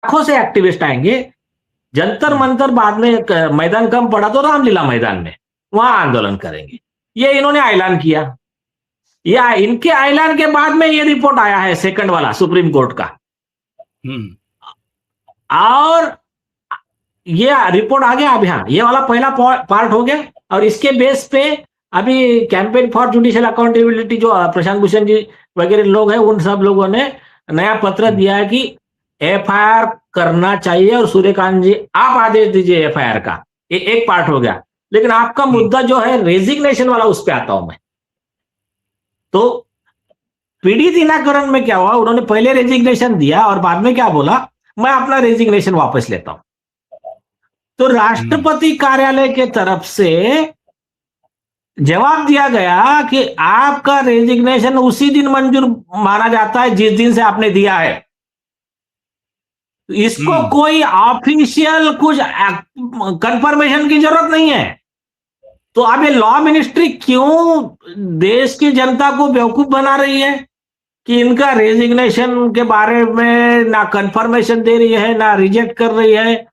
लाखों से एक्टिविस्ट आएंगे। जंतर मंतर बाद में मैदान कम पड़ा तो रामलीला मैदान में वहां आंदोलन करेंगे, ये इन्होंने ऐलान किया। या इनके ऐलान के बाद में ये रिपोर्ट आया है सेकंड वाला सुप्रीम कोर्ट का, और ये रिपोर्ट आ गया। अब यहाँ ये वाला पहला पार्ट हो गया, और इसके बेस पे अभी कैंपेन फॉर जुडिशियल अकाउंटेबिलिटी जो प्रशांत भूषण जी वगैरह लोग हैं, उन सब लोगों ने नया पत्र दिया है कि एफआईआर करना चाहिए, और सूर्यकांत जी आप आदेश दीजिए एफआईआर का। ये एक पार्ट हो गया। लेकिन आपका मुद्दा जो है रेजिग्नेशन वाला, उस पर आता हूं मैं। तो पीडी दिनाकरण में क्या हुआ, उन्होंने पहले रेजिग्नेशन दिया और बाद में क्या बोला, मैं अपना रेजिग्नेशन वापस लेता हूं। तो राष्ट्रपति कार्यालय के तरफ से जवाब दिया गया कि आपका रेजिग्नेशन उसी दिन मंजूर माना जाता है जिस दिन से आपने दिया है, इसको कोई ऑफिशियल कुछ कंफर्मेशन की जरूरत नहीं है। तो अब ये लॉ मिनिस्ट्री क्यों देश की जनता को बेवकूफ बना रही है कि इनका रेजिग्नेशन के बारे में ना कंफर्मेशन दे रही है ना रिजेक्ट कर रही है।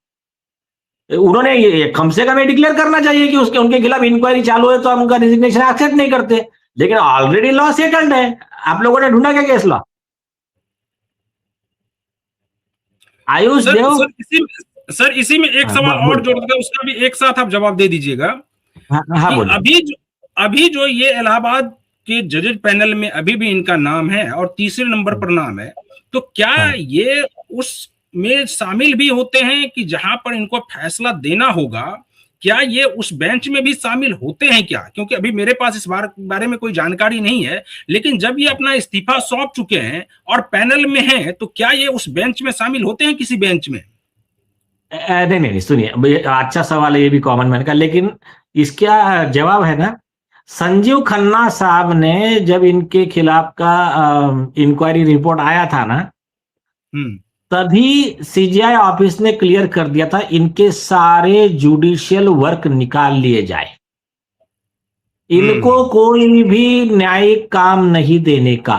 उन्होंने कम से कम ये डिक्लेयर करना चाहिए कि उसके उनके खिलाफ इंक्वायरी चालू है तो हम उनका रेजिग्नेशन एक्सेप्ट नहीं करते। लेकिन ऑलरेडी लॉ सेटल्ड है। आप लोगों ने ढूंढा क्या केस लॉ? आयुष देव सर इसी में एक सवाल और जोड़ देगा, उसका भी एक साथ आप जवाब दे दीजिएगा। अभी जो ये इलाहाबाद के जजेज पैनल में अभी भी इनका नाम है और तीसरे नंबर पर नाम है, तो क्या ये उस में शामिल भी होते हैं कि जहां पर इनको फैसला देना होगा, क्या ये उस बेंच में भी शामिल होते हैं क्या? क्योंकि अभी मेरे पास इस बारे में कोई जानकारी नहीं है, लेकिन जब ये अपना इस्तीफा सौंप चुके हैं और पैनल में हैं, तो क्या ये उस बेंच में शामिल होते हैं किसी बेंच में? नहीं, सुनिए, अच्छा सवाल है ये भी कॉमन मैन का, लेकिन इसका जवाब है ना, संजीव खन्ना साहब ने जब इनके खिलाफ का इंक्वायरी रिपोर्ट आया था ना, तभी सीजीआई ऑफिस ने क्लियर कर दिया था इनके सारे जुडिशियल वर्क निकाल लिए जाए, इनको कोई भी न्यायिक काम नहीं देने का।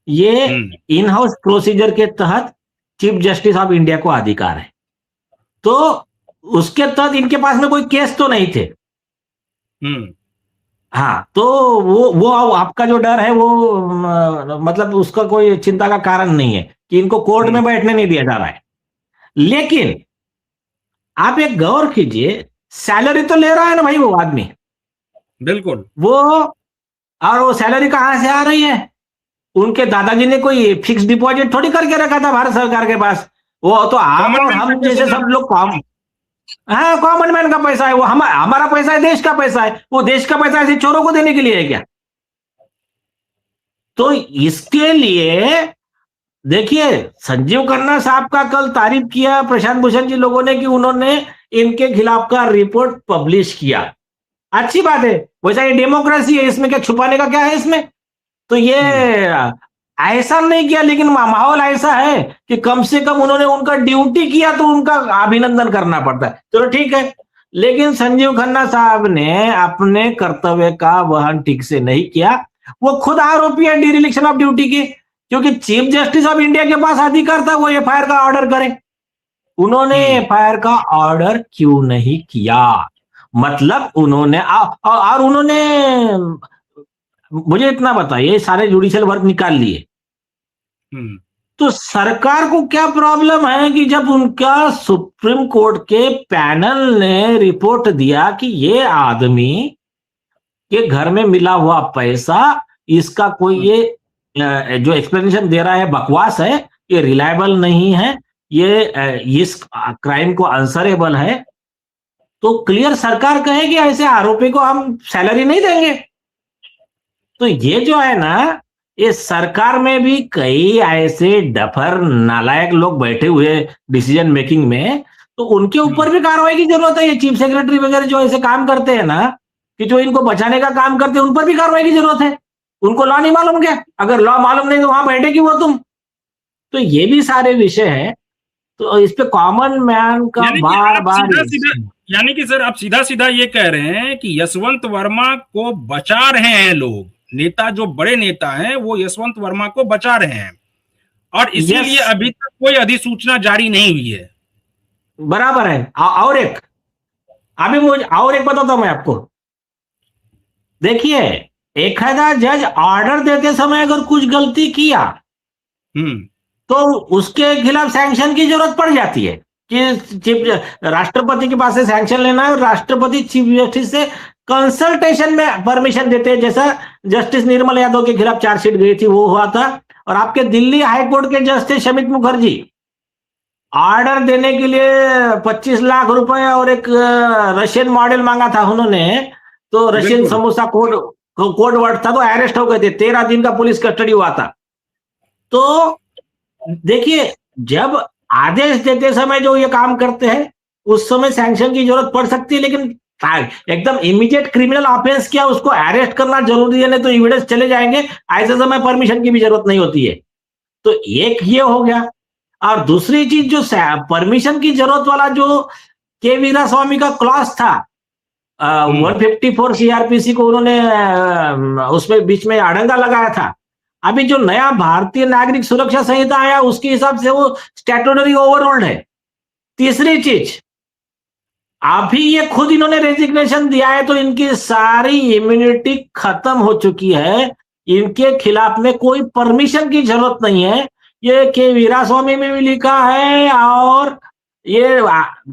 ये इन हाउस प्रोसीजर के तहत चीफ जस्टिस ऑफ इंडिया को अधिकार है। तो उसके तहत इनके पास में कोई केस तो नहीं थे। हाँ, तो वो आपका जो डर है वो मतलब उसका कोई चिंता का कारण नहीं है कि इनको कोर्ट में बैठने नहीं दिया जा रहा है। लेकिन आप एक गौर कीजिए, सैलरी तो ले रहा है ना भाई वो आदमी, बिल्कुल वो, और वो सैलरी कहां से आ रही है? उनके दादाजी ने कोई फिक्स डिपॉजिट थोड़ी करके रखा था भारत सरकार के पास। वो तो आप और हम जैसे सब लोग कॉमन मैन का पैसा है वो, हमारा पैसा है, देश का पैसा है। वो देश का पैसा ऐसे चोरों को देने के लिए है क्या? तो इसके लिए देखिए, संजीव खन्ना साहब का कल तारीफ किया प्रशांत भूषण जी लोगों ने कि उन्होंने इनके खिलाफ का रिपोर्ट पब्लिश किया, अच्छी बात है। वैसा ये डेमोक्रेसी है, इसमें क्या छुपाने का क्या है इसमें? तो ये ऐसा नहीं किया, लेकिन माहौल ऐसा है कि कम से कम उन्होंने उनका ड्यूटी किया तो उनका अभिनंदन करना पड़ता है। चलो ठीक है, लेकिन संजीव खन्ना साहब ने अपने कर्तव्य का वहन ठीक से नहीं किया। वो खुद आरोपी है डिरिलिक्शन ऑफ ड्यूटी के, क्योंकि चीफ जस्टिस ऑफ इंडिया के पास अधिकार था वो एफआईआर का ऑर्डर करे। उन्होंने एफआईआर का ऑर्डर क्यों नहीं किया? मतलब उन्होंने और उन्होंने, मुझे इतना बताइए, सारे जुडिशियल वर्क निकाल लिए, तो सरकार को क्या प्रॉब्लम है कि जब उनका सुप्रीम कोर्ट के पैनल ने रिपोर्ट दिया कि ये आदमी के घर में मिला हुआ पैसा, इसका कोई ये जो एक्सप्लेनेशन दे रहा है बकवास है, ये रिलायबल नहीं है, ये इस क्राइम को आंसरेबल है, तो क्लियर सरकार कहे कि ऐसे आरोपी को हम सैलरी नहीं देंगे। तो ये जो है ना, ये सरकार में भी कई ऐसे डफर नालायक लोग बैठे हुए डिसीजन मेकिंग में, तो उनके ऊपर भी कार्रवाई की जरूरत है। ये चीफ सेक्रेटरी वगैरह जो ऐसे काम करते हैं ना, कि जो इनको बचाने का काम करते हैं, उन पर भी कार्रवाई की जरूरत है। उनको लॉ नहीं मालूम क्या? अगर लॉ मालूम नहीं तो वहां बैठेगी वो तुम। तो ये भी सारे विषय हैं, तो इस पे कॉमन मैन का बार बार, यानी कि सर आप सीधा सीधा ये कह रहे हैं कि यशवंत वर्मा को बचा रहे हैं लोग, नेता जो बड़े नेता हैं वो यशवंत वर्मा को बचा रहे हैं, और इसीलिए यस, अभी तक कोई अधिसूचना जारी नहीं हुई है। बराबर है। और एक, अभी मुझे और एक बताता हूं मैं आपको। देखिए, एखादा जज ऑर्डर देते समय अगर कुछ गलती किया हम्म। तो उसके खिलाफ सैंक्शन की जरूरत पड़ जाती है कि चीफ राष्ट्रपति के पास से सैंक्शन लेना है, और राष्ट्रपति चीफ जस्टिस से कंसल्टेशन में परमिशन देते हैं, जैसा जस्टिस निर्मल यादव के खिलाफ चार्जशीट गई थी वो हुआ था। और आपके दिल्ली हाईकोर्ट के जज थे शमित मुखर्जी, ऑर्डर देने के लिए 25 लाख रुपए और एक रशियन मॉडल मांगा था उन्होंने, तो रशियन बिल्कुल। समोसा कोड वर्ड था, तो अरेस्ट हो गए थे, 13 दिन का पुलिस कस्टडी हुआ था। तो देखिए, जब आदेश देते समय जो ये काम करते हैं उस समय सैंक्शन की जरूरत पड़ सकती है, लेकिन एकदम इमीडिएट क्रिमिनल ऑफेंस किया उसको अरेस्ट करना जरूरी है, नहीं तो एविडेंस चले जाएंगे, ऐसे समय परमिशन की भी जरूरत नहीं होती है। तो एक ये हो गया। और दूसरी चीज, जो परमिशन की जरूरत वाला जो के वीरा स्वामी का क्लॉज था, 154 सीआरपीसी को उन्होंने उसमें बीच में अड़ंगा लगाया था। अभी जो नया भारतीय नागरिक सुरक्षा संहिता आया उसके हिसाब से वो स्टैट्यूटरी ओवररूल्ड है। तीसरी चीज, अभी ये खुद इन्होंने रेजिग्नेशन दिया है, तो इनकी सारी इम्यूनिटी खत्म हो चुकी है, इनके खिलाफ में कोई परमिशन की जरूरत नहीं है। ये के वीरास्वामी में भी लिखा है, और ये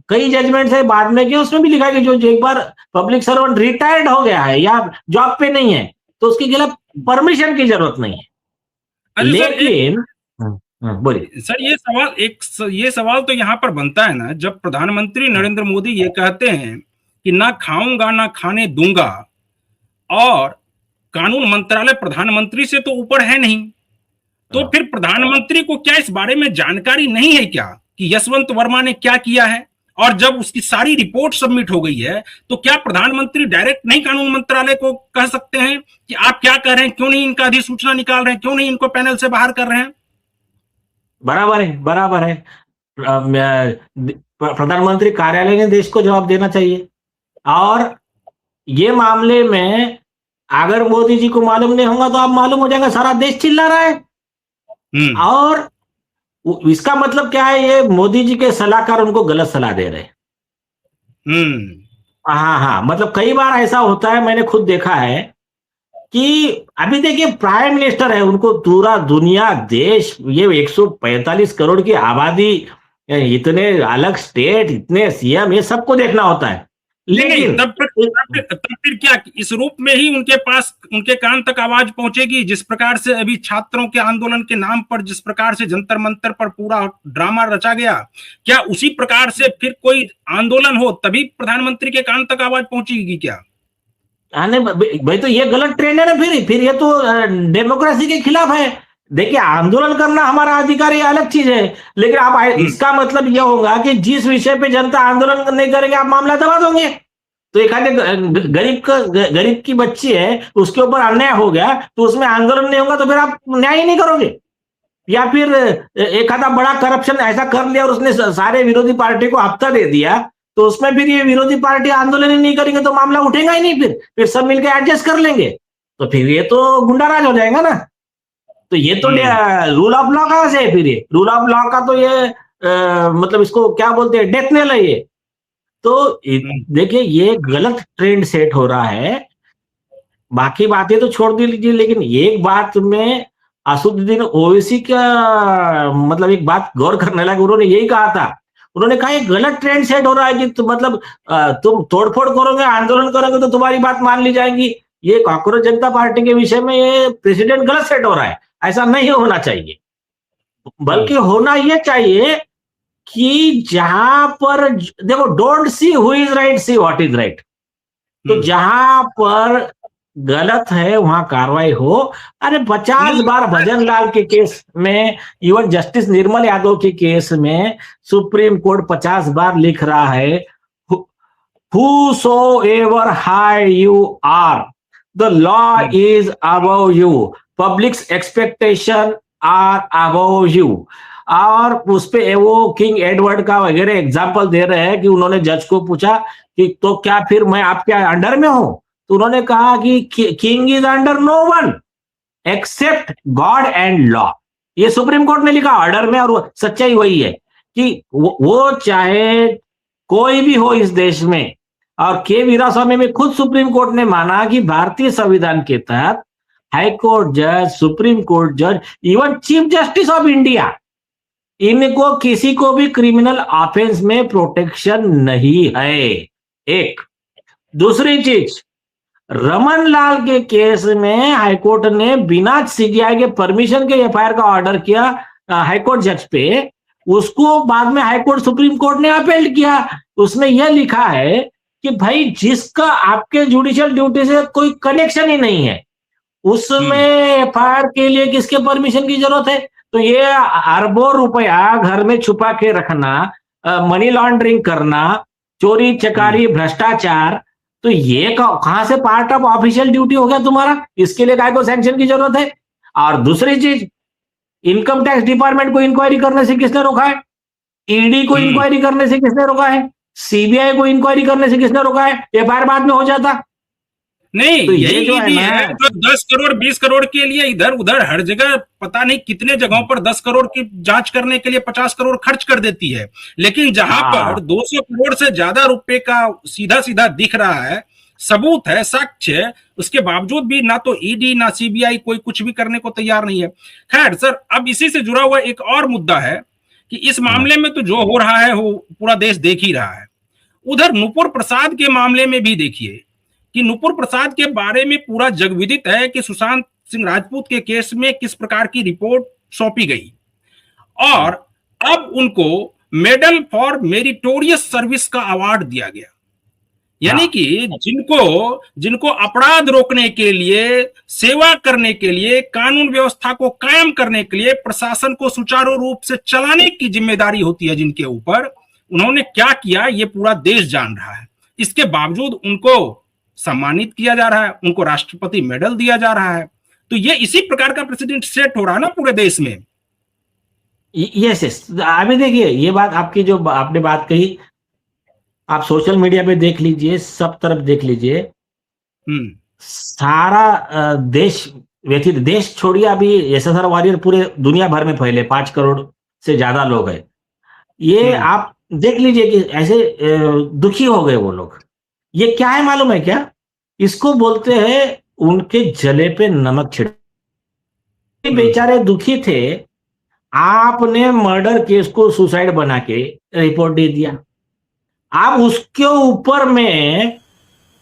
कई जजमेंट है बाद में के उसमें भी लिखा है कि जो एक बार पब्लिक सर्वेंट रिटायर्ड हो गया है या जॉब पे नहीं है तो उसके खिलाफ परमिशन की जरूरत नहीं है। अच्छा सर, लेकिन बोलिए। सर ये सवाल तो यहाँ पर बनता है ना, जब प्रधानमंत्री नरेंद्र मोदी ये कहते हैं कि ना खाऊंगा ना खाने दूंगा, और कानून मंत्रालय प्रधानमंत्री से तो ऊपर है नहीं, तो फिर प्रधानमंत्री को क्या इस बारे में जानकारी नहीं है क्या कि यशवंत वर्मा ने क्या किया है? और जब उसकी सारी रिपोर्ट सबमिट हो गई है तो क्या प्रधानमंत्री डायरेक्ट नहीं कानून मंत्रालय को कह सकते हैं कि आप क्या कर रहे हैं, क्यों नहीं इनका अधिसूचना निकाल रहे हैं, क्यों नहीं इनको पैनल से बाहर कर रहे हैं? बराबर है, बराबर है। प्रधानमंत्री कार्यालय ने देश को जवाब देना चाहिए। और ये मामले में अगर मोदी जी को मालूम नहीं होगा तो आप मालूम हो जाएगा, सारा देश चिल्ला रहा है। और इसका मतलब क्या है, ये मोदी जी के सलाहकार उनको गलत सलाह दे रहे हैं। हाँ हाँ, मतलब कई बार ऐसा होता है, मैंने खुद देखा है कि अभी देखिए प्राइम मिनिस्टर है, उनको पूरा दुनिया देश, ये 145 करोड़ की आबादी, इतने अलग स्टेट, इतने सीएम, ये सबको देखना होता है। लेकिन तब फिर क्या इस रूप में ही उनके पास, उनके कान तक आवाज पहुंचेगी? जिस प्रकार से अभी छात्रों के आंदोलन के नाम पर जिस प्रकार से जंतर मंतर पर पूरा ड्रामा रचा गया, क्या उसी प्रकार से फिर कोई आंदोलन हो तभी प्रधानमंत्री के कान तक आवाज पहुंचेगी क्या? नहीं भाई, तो ये गलत ट्रेंड है ना, फिर ये तो डेमोक्रेसी के खिलाफ है। देखिए, आंदोलन करना हमारा अधिकार, ये अलग चीज है, लेकिन आप इसका मतलब यह होगा कि जिस विषय पे जनता आंदोलन नहीं करेंगे आप मामला दबा दोगे। तो एक आधे गरीब की बच्ची है, उसके ऊपर अन्याय हो गया तो उसमें आंदोलन नहीं होगा तो फिर आप न्याय ही नहीं करोगे। या फिर एक आधा बड़ा करप्शन ऐसा कर लिया और उसने सारे विरोधी पार्टी को हफ्ता दे दिया, तो उसमें फिर ये विरोधी पार्टी आंदोलन ही नहीं करेंगे तो मामला उठेगा ही नहीं, फिर सब मिलकर एडजस्ट कर लेंगे, तो फिर ये तो गुंडाराज हो जाएगा ना। तो ये तो रूल ऑफ लॉ कहां से है? फिर ये रूल ऑफ लॉ का तो ये मतलब इसको क्या बोलते हैं, डेथ नेल है ये। तो देखिए, ये गलत ट्रेंड सेट हो रहा है। बाकी बातें तो छोड़ दीजिए, लेकिन एक बात में असदुद्दीन ओवैसी का मतलब एक बात गौर करने लगे, उन्होंने यही कहा था, उन्होंने कहा ये गलत ट्रेंड सेट हो रहा है कि मतलब तुम तोड़फोड़ करोगे, आंदोलन करोगे तो तुम्हारी बात मान ली जाएगी। ये कांग्रेस जनता पार्टी के विषय में ये प्रेसिडेंट गलत सेट हो रहा है, ऐसा नहीं होना चाहिए। बल्कि होना यह चाहिए कि जहां पर देखो, don't see who is right, see what is right. तो जहां पर गलत है वहां कार्रवाई हो। अरे 50 बार भजन लाल के केस में, इवन जस्टिस निर्मल यादव के केस में सुप्रीम कोर्ट 50 बार लिख रहा है, whosoever high you are, the law is above you, public's expectation are above you। और उस पे वो किंग एडवर्ड का वगैरह एग्जाम्पल दे रहे हैं कि उन्होंने जज को पूछा कि तो क्या फिर मैं आपके अंडर में हूं, तो उन्होंने कहा कि king is under no one except God and law. ये सुप्रीम कोर्ट ने लिखा ऑर्डर में, और सच्चाई वही है कि वो चाहे कोई भी हो इस देश में, और के वीरास्वामी में खुद सुप्रीम कोर्ट ने माना कि भारतीय संविधान के तहत हाई कोर्ट जज, सुप्रीम कोर्ट जज, even chief justice of India, इनको किसी को भी क्रिमिनल ऑफेंस में प्रोटेक्शन नहीं है। एक दूसरी चीज, रमन लाल के केस में हाईकोर्ट ने बिना सीबीआई के परमिशन के एफआईआर का ऑर्डर किया हाईकोर्ट जज पे, उसको बाद में हाईकोर्ट सुप्रीम कोर्ट ने अपील किया। उसमें यह लिखा है कि भाई जिसका आपके जुडिशियल ड्यूटी से कोई कनेक्शन ही नहीं है, उसमें एफआईआर के लिए किसके परमिशन की जरूरत है? तो ये अरबों रुपया घर में छुपा के रखना, मनी लॉन्ड्रिंग करना, चोरी चकारी भ्रष्टाचार, तो ये कहां से पार्ट ऑफ ऑफिशियल ड्यूटी हो गया तुम्हारा? इसके लिए काय को सैंक्शन की जरूरत है? और दूसरी चीज, इनकम टैक्स डिपार्टमेंट को इंक्वायरी करने से किसने रोका है? ईडी को इंक्वायरी करने से किसने रोका है? सीबीआई को इंक्वायरी करने से किसने रोका है? एफआईआर बाद में हो जाता। नहीं, तो यही जो है ईडी ना, है जो 10 करोड़ 20 करोड़ के लिए इधर उधर हर जगह पता नहीं कितने जगहों पर 10 करोड़ की जांच करने के लिए 50 करोड़ खर्च कर देती है, लेकिन जहां पर 200 करोड़ से ज्यादा रुपए का सीधा सीधा दिख रहा है, सबूत है, साक्ष्य है, उसके बावजूद भी ना तो ईडी ना सीबीआई कोई कुछ भी करने को तैयार नहीं है। खैर सर, अब इसी से जुड़ा हुआ एक और मुद्दा है कि इस मामले में तो जो हो रहा है वो पूरा देश देख ही रहा है। उधर नुपुर प्रसाद के मामले में भी देखिए कि नुपुर प्रसाद के बारे में पूरा जगविदित है कि सुशांत सिंह राजपूत के केस में किस प्रकार की रिपोर्ट सौंपी गई, और अब उनको मेडल फॉर मेरिटोरियस सर्विस का अवार्ड दिया गया। यानी कि जिनको अपराध रोकने के लिए, सेवा करने के लिए, कानून व्यवस्था को कायम करने के लिए, प्रशासन को सुचारू रूप से चलाने की जिम्मेदारी होती है जिनके ऊपर, उन्होंने क्या किया ये पूरा देश जान रहा है। इसके बावजूद उनको सम्मानित किया जा रहा है, उनको राष्ट्रपति मेडल दिया जा रहा है। तो ये इसी प्रकार का प्रेसिडेंट सेट हो रहा है ना पूरे देश में। यस यस, अभी देखिए ये बात आपकी जो आपने बात कही, आप सोशल मीडिया पे देख लीजिए, सब तरफ देख लीजिए, सारा देश व्यथित, देश छोड़िए, अभी एसएसआर वॉरियर पूरे दुनिया भर में फैले, 5 करोड़ से ज्यादा लोग हैं। ये आप देख लीजिए कि ऐसे दुखी हो गए वो लोग। ये क्या है मालूम है क्या? इसको बोलते हैं उनके जले पे नमक छिड़क। बेचारे दुखी थे, आपने मर्डर केस को सुसाइड बना के रिपोर्ट दे दिया। आप उसके ऊपर में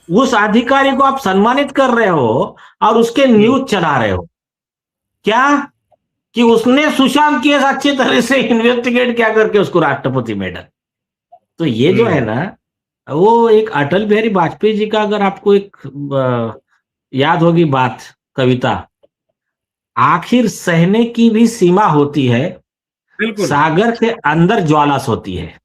उस अधिकारी को आप सम्मानित कर रहे हो और उसके न्यूज चला रहे हो क्या कि उसने सुशांत केस अच्छी तरह से इन्वेस्टिगेट क्या करके उसको राष्ट्रपति मेडल। तो ये जो है ना, वो एक अटल बिहारी वाजपेयी जी का, अगर आपको एक याद होगी बात, कविता, आखिर सहने की भी सीमा होती है, सागर के अंदर ज्वाला होती है।